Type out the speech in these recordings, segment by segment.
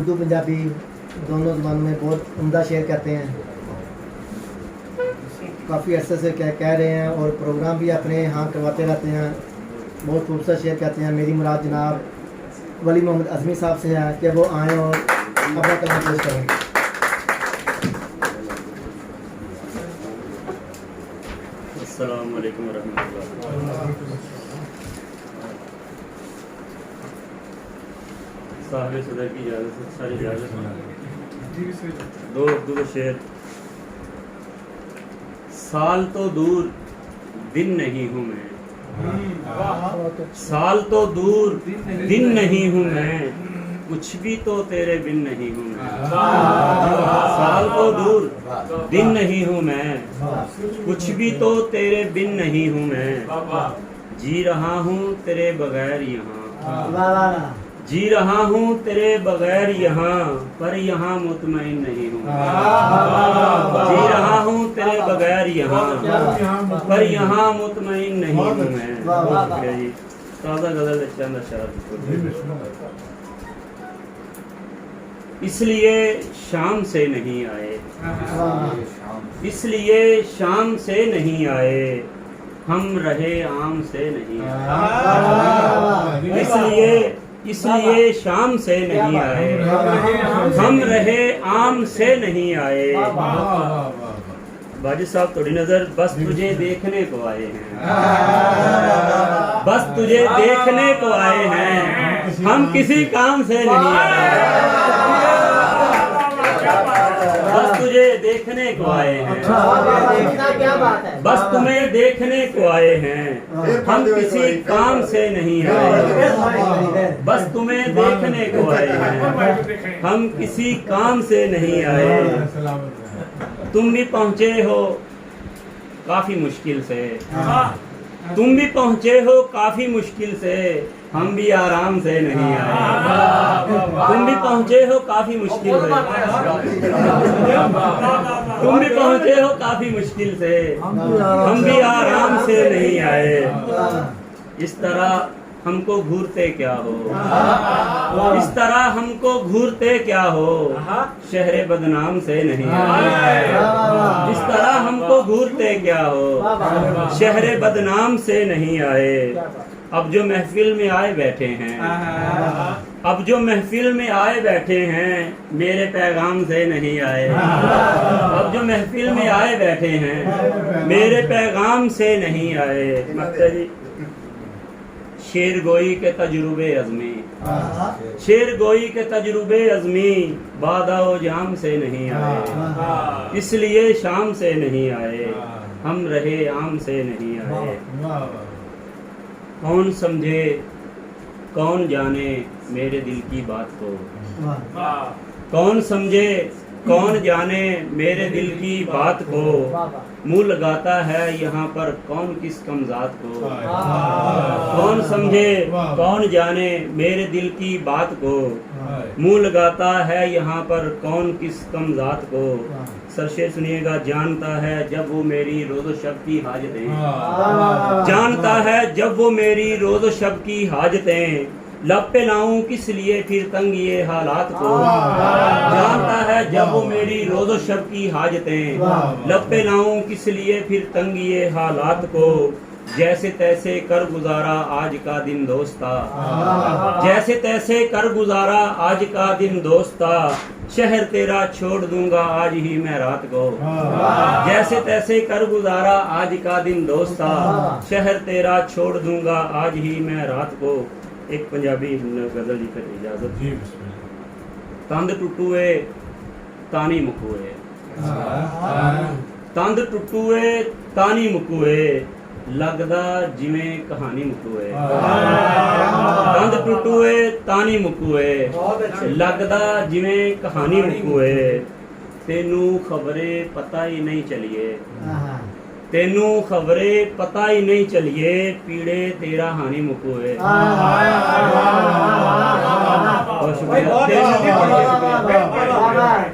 उर्दू पंजाबी दोनों ज़बानों में बहुत उम्दा शेर करते हैं। काफ़ी अरसे से कह रहे हैं और प्रोग्राम भी अपने यहाँ करवाते रहते हैं। बहुत खूबसूरत शेर कहते हैं। मेरी मुराद जनाब वली मोहम्मद अज़मी साहब से है कि वो आएँ और अपना कलाम पेश करें। अस्सलाम वालेकुम रहमतुल्लाह। साहिब सदर की इजाज़त से सारी इजाज़त दो उर्दू के शेर। साल तो दूर दिन नहीं हूँ मैं, साल तो दूर दिन नहीं हूँ मैं, कुछ भी तो तेरे बिन नहीं हूँ मैं। साल तो दूर दिन नहीं हूँ मैं, कुछ भी तो तेरे बिन नहीं हूँ मैं। जी रहा हूँ तेरे बगैर यहाँ, जी रहा हूँ तेरे बगैर यहाँ, पर यहाँ मुतमईन नहीं हूँ। जी रहा हूँ तेरे बगैर यहाँ, पर यहाँ मुतमईन नहीं हूँ मैं। जी ताज़ा गज़ल चंद अशआर। इसलिए शाम से नहीं आए, इसलिए शाम से नहीं आए, हम रहे आम से नहीं आए। इसलिए शाम से नहीं आए, हम रहे आम से नहीं आए। बाजी साहब थोड़ी नजर बस तुझे देखने को आए हैं, बस तुझे देखने को आए हैं, हम किसी काम से नहीं आए। बस तुझे देखने को आए हैं, बस तुम्हें देखने को आए हैं, हम किसी काम से नहीं आए। बस तुम्हें देखने को आए हैं, हम किसी काम से नहीं आए। तुम भी पहुँचे हो काफी मुश्किल से, तुम भी पहुँचे हो काफी मुश्किल से, हम भी आराम से नहीं आए। तुम भी पहुँचे हो काफी मुश्किल से, तुम भी पहुँचे हो काफी मुश्किल से, हम भी आराम से नहीं आए। इस तरह हमको घूरते क्या हो, इस तरह हमको घूरते क्या हो, शहर बदनाम से नहीं आए। इस तरह हमको घूरते क्या हो, शहर बदनाम से नहीं आए। अब जो महफिल में आए बैठे हैं, अब जो महफिल में आए बैठे हैं, मेरे पैगाम से नहीं आए। अब जो महफिल में आए बैठे हैं, मेरे पैगाम से नहीं आए। मक्तरी शेर गोई के तजुर्बे अज़मी, शेर गोई के तजुर्बे अज़मी, बादाओ जाम से नहीं आए। इसलिए शाम से नहीं आए, हम रहे आम से नहीं आए। कौन समझे कौन जाने मेरे दिल की बात को, कौन समझे कौन जाने मेरे दिल की बात को, मुँह लगाता है यहाँ पर कौन किस कमज़ात को। कौन समझे कौन जाने मेरे दिल की बात को, मुँह लगाता है यहाँ पर कौन किस कमज़ात को। सरशेर सुनिएगा। जानता है जब वो मेरी रोज़ो शब की हाजतें, जानता है जब वो मेरी रोज़ो शब की हाजतें, लब पे लाऊं किस लिए फिर तंग ये हालात को। जानता है जब वो मेरी रोज़ो शब की हाजतें, लब पे लाऊं किस लिए फिर तंग ये हालात को। जैसे तैसे कर गुजारा आज का दिन दोस्ता, जैसे तैसे कर गुजारा आज का दिन दोस्ता, शहर तेरा छोड़ दूंगा आज ही मैं रात को। जैसे तैसे कर गुजारा आज का दिन दोस्ता, शहर तेरा छोड़ दूंगा आज ही मैं रात को। एक पंजाबी गजल जी फिर इजाजत। तंद टुटुए तानी मुकुए, तंद टुटुए तानी मुकुए, लगदा जिवें कहानी मुकुए। तंद टुटुए तानी मुकुए, लगदा जिवें कहानी मुकुए। तेनू खबरे पता ही नहीं चलिए, तेनू खबरे पता ही नहीं चलिए, पीड़े तेरा हानि मुकुए।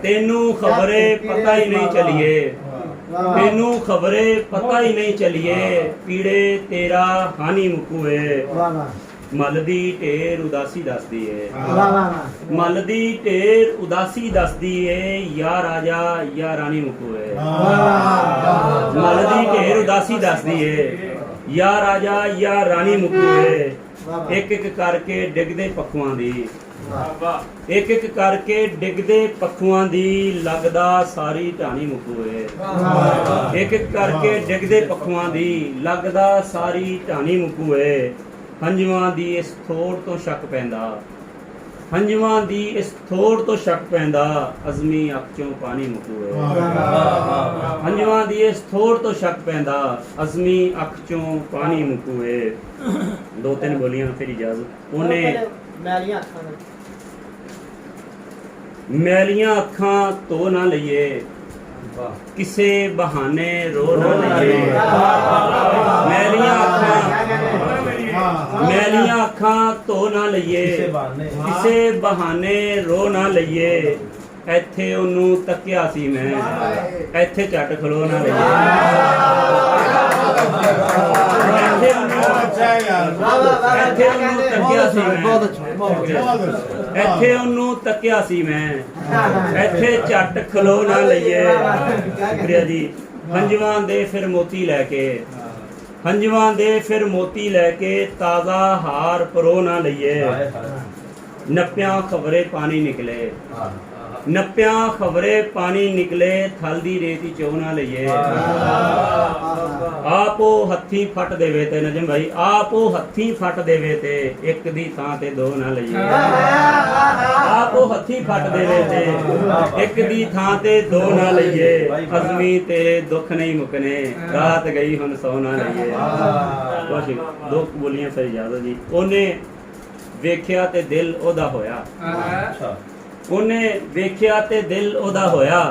तेनू खबरे पता ही नहीं चलिए, तेनू खबरे पता ही नहीं चलिए, पीड़े तेरा हानि मुकुए। ਮਲ ਦੀ ਢੇਰ ਉਦਾਸੀ ਦੱਸਦੀ ਏ वाह वाह वाह ਮਲ ਦੀ ਢੇਰ ਉਦਾਸੀ ਦੱਸਦੀ ਏ ਯਾ ਰਾਜਾ ਯਾ ਰਾਣੀ ਮੁਕੂ ਏ ਮਲ ਦੀ ਢੇਰ ਉਦਾਸੀ ਦੱਸਦੀ ਏ ਯਾ ਰਾਜਾ ਯਾ ਰਾਣੀ ਮੁਕੂ ਏ ਇੱਕ ਇੱਕ ਕਰਕੇ ਡਿੱਗਦੇ ਪੱਖੂਆਂ ਦੀ ਇੱਕ ਇੱਕ ਕਰਕੇ ਡਿੱਗਦੇ ਪੱਖੂਆਂ ਦੀ ਲੱਗਦਾ ਸਾਰੀ ਢਾਣੀ ਮੁਕੂ ਏ ਇੱਕ ਇੱਕ ਕਰਕੇ ਡਿੱਗਦੇ ਪੱਖੂਆਂ ਦੀ ਲੱਗਦਾ ਸਾਰੀ ਢਾਣੀ ਮੁਕੂ ਏ ਹੰਝੂਆਂ ਦੀ ਇਸ ਥੋੜ ਤੋਂ ਸ਼ੱਕ ਪੈਂਦਾ ਹੰਝੂਆਂ ਦੀ ਇਸ ਥੋੜ ਤੋਂ ਸ਼ੱਕ ਪੈਂਦਾ ਅਜ਼ਮੀ ਅੱਖ ਚੋਂ ਪਾਣੀ ਮੁਕੂ ਏ ਹੰਝੂਆਂ ਦੀ ਇਸ ਥੋੜ ਤੋਂ ਸ਼ੱਕ ਪੈਂਦਾ ਅਜ਼ਮੀ ਅੱਖ ਚੋਂ ਪਾਣੀ ਮੁਕੂ ਏ ਦੋ ਤਿੰਨ ਬੋਲੀਆਂ ਫਿਰ ਇਜਾਜ਼ਤ ਉਹਨੇ ਮੈਲੀਆਂ ਅੱਖਾਂ ਧੋ ਨਾ ਲਈਏ ਕਿਸੇ ਬਹਾਨੇ ਰੋ ਨਾ ਲਈਏ ਮੈਲੀਆਂ ਅੱਖਾਂ ਧੋ ਨਾ ਲਈਏ ਕਿਸੇ ਬਹਾਨੇ ਰੋ ਨਾ ਲਈਏ ਇੱਥੇ ਉਹਨੂੰ ਤੱਕਿਆ ਸੀ ਮੈਂ ਇੱਥੇ ਝੱਟ ਖਲੋ ਨਾ ਲਈਏ ਇੱਥੇ ਉਹਨੂੰ ਤੱਕਿਆ ਸੀ ਮੈਂ ਇੱਥੇ ਉਹਨੂੰ ਤੱਕਿਆ ਸੀ ਮੈਂ ਇੱਥੇ ਝੱਟ ਖਲੋ ਨਾ ਲਈਏ ਸ਼ੁਕਰੀਆ ਜੀ ਹੰਝੂਆਂ ਦੇ ਫਿਰ ਮੋਤੀ ਲੈ ਕੇ ਹੰਝੂਆਂ ਦੇ ਫਿਰ ਮੋਤੀ ਲੈ ਕੇ ਤਾਜ਼ਾ ਹਾਰ ਪਰੋ ਨਾ ਲਈਏ ਨੱਪਿਆਂ ਖਬਰੇ ਪਾਣੀ ਨਿਕਲੇ ਨੱਪਿਆਂ ਖਬਰੇ ਪਾਣੀ ਨਿਕਲੇ ਥਲ ਦੀ ਰੇਤੀ ਚੋ ਨਾ ਲਈਏ ਆਪੋ ਹੱਥੀਂ ਫੱਟ ਦੇਵੇ ਤੇ ਨਜਮ ਭਾਈ ਆਪੋ ਹੱਥੀਂ ਫੱਟ ਦੇਵੇ ਤੇ ਇੱਕ ਦੀ ਥਾਂ ਤੇ ਦੋ ਨਾ ਲਈਏ ਆਪੋ ਹੱਥੀਂ ਫੱਟ ਦੇਵੇ ਤੇ ਇੱਕ ਦੀ ਥਾਂ ਤੇ ਦੋ ਨਾ ਲਈਏ ਅਜ਼ਮੀ ਤੇ ਦੁੱਖ ਨਹੀਂ ਮੁਕਨੇ ਰਾਤ ਗਈ ਹੁਣ ਸੌ ਨਾ ਲਈਏ ਕੁਛ ਦੋ ਬੋਲੀਆਂ ਫਿਰ ਇਜਾਜ਼ਤ ਜੀ ਉਹਨੇ ਵੇਖਿਆ ਤੇ ਦਿਲ ਉਹਦਾ ਹੋਇਆ ਉਹਨੇ ਵੇਖਿਆ ਤੇ ਦਿਲ ਉਹਦਾ ਹੋਇਆ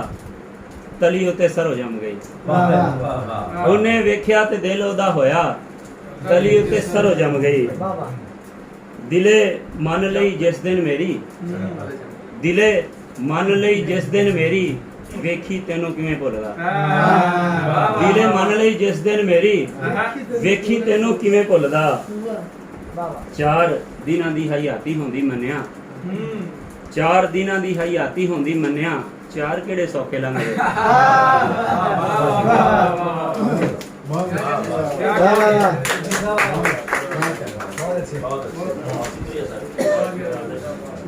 ਤਲੀ ਉਤੇ ਸਰੋ ਜੰਮ ਗਈ ਉਹਨੇ ਵੇਖਿਆ ਤੇ ਦਿਲ ਉਹਦਾ ਹੋਇਆ ਤਲੀ ਉਤੇ ਸਰੋ ਜੰਮ ਗਈ ਦਿਲੇ ਮੰਨ ਲਈ ਜਿਸ ਦਿਨ ਮੇਰੀ ਦਿਲੇ ਮੰਨ ਲਈ ਜਿਸ ਦਿਨ ਮੇਰੀ ਵੇਖੀ ਤੈਨੂੰ ਕਿਵੇਂ ਭੁੱਲਦਾ ਦਿਲੇ ਮੰਨ ਲਈ ਜਿਸ ਦਿਨ ਮੇਰੀ ਵੇਖੀ ਤੈਨੂੰ ਕਿਵੇਂ ਭੁੱਲਦਾ 4 ਦਿਨਾਂ ਦੀ ਹਯਾਤੀ ਹੁੰਦੀ ਮੰਨਿਆ 4 ਦਿਨਾਂ ਦੀ ਹਯਾਤੀ ਹੁੰਦੀ ਮੰਨਿਆ 4 ਕਿਹੜੇ ਸੌਖੇ ਲੰਘਦੇ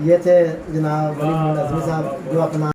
ये थे जनाब वली मोहम्मद अज़मी साहब जो अपना